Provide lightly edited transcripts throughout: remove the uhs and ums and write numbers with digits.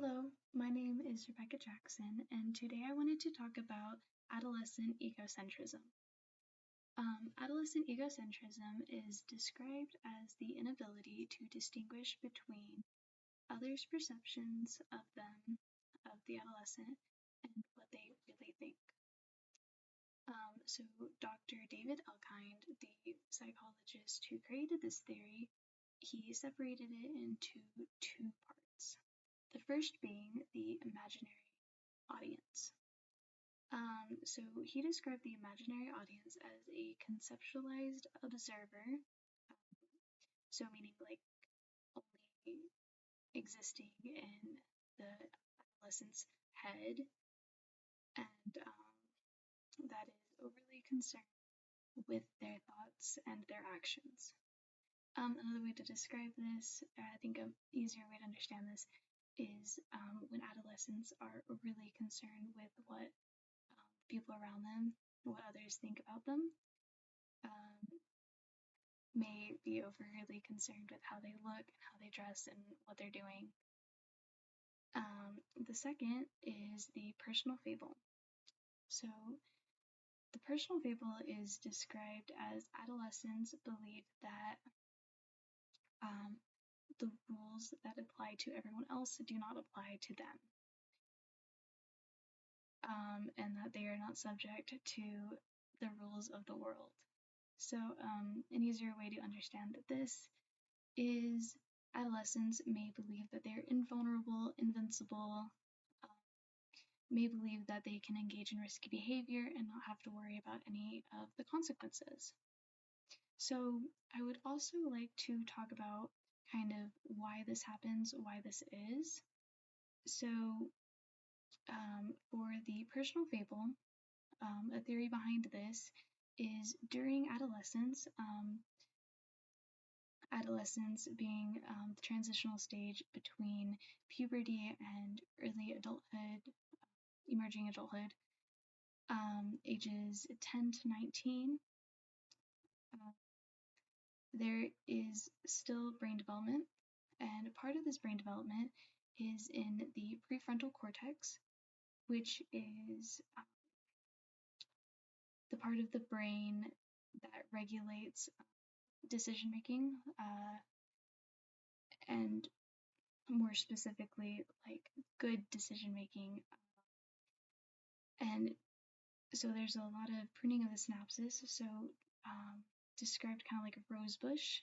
Hello, my name is Rebecca Jackson, and today I wanted to talk about adolescent egocentrism. Adolescent egocentrism is described as the inability to distinguish between others' perceptions of them, of the adolescent, and what they really think. So Dr. David Elkind, the psychologist who created this theory, he separated it into two parts. The first being the imaginary audience. So he described the imaginary audience as a conceptualized observer, so meaning like only existing in the adolescent's head, and that is overly concerned with their thoughts and their actions. Another way to describe this, I think an easier way to understand this, is when adolescents are really concerned with what people around them, what others think about them, may be overly concerned with how they look and how they dress and what they're doing. The second is the personal fable. So the personal fable is described as adolescents believe that the rules that apply to everyone else do not apply to them, and that they are not subject to the rules of the world. So an easier way to understand this is adolescents may believe that they're invulnerable, invincible, may believe that they can engage in risky behavior and not have to worry about any of the consequences. So I would also like to talk about kind of why this happens, why this is. So for the personal fable, a theory behind this is during adolescence, adolescence being the transitional stage between puberty and early adulthood, emerging adulthood, ages 10 to 19, there is still brain development, and part of this brain development is in the prefrontal cortex, which is the part of the brain that regulates decision making, and more specifically, like good decision making. And so there's a lot of pruning of the synapses, so described kind of like a rose bush,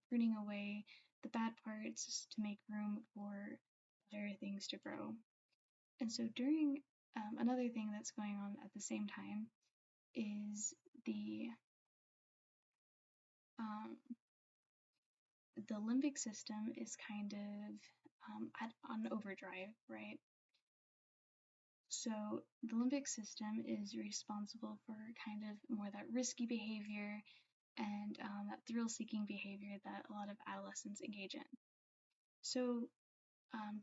pruning away the bad parts to make room for better things to grow. And so during another thing that's going on at the same time is the limbic system is kind of on overdrive, right? So the limbic system is responsible for kind of more that risky behavior and that thrill-seeking behavior that a lot of adolescents engage in. So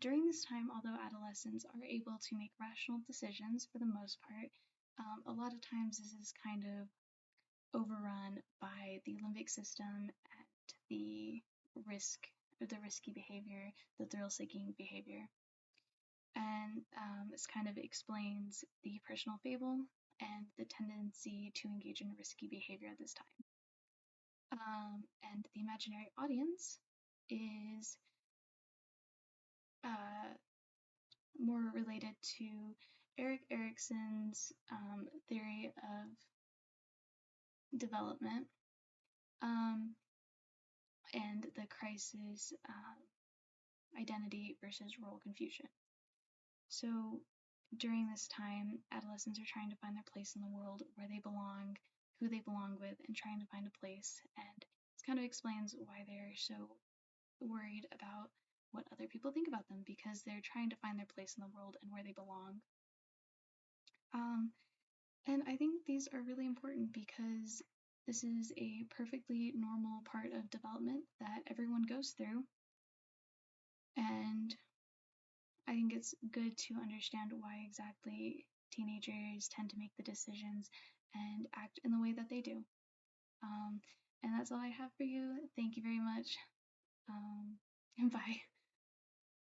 during this time, although adolescents are able to make rational decisions for the most part, a lot of times this is kind of overrun by the limbic system and the risky behavior, the thrill-seeking behavior. And this kind of explains the personal fable and the tendency to engage in risky behavior at this time. And the imaginary audience is more related to Erik Erikson's theory of development and the crisis identity versus role confusion. So during this time, adolescents are trying to find their place in the world, where they belong, who they belong with, and trying to find a place. And this kind of explains why they're so worried about what other people think about them, because they're trying to find their place in the world and where they belong. And I think these are really important because this is a perfectly normal part of development that everyone goes through. And I think it's good to understand why exactly teenagers tend to make the decisions and act in the way that they do. And that's all I have for you. Thank you very much. And bye.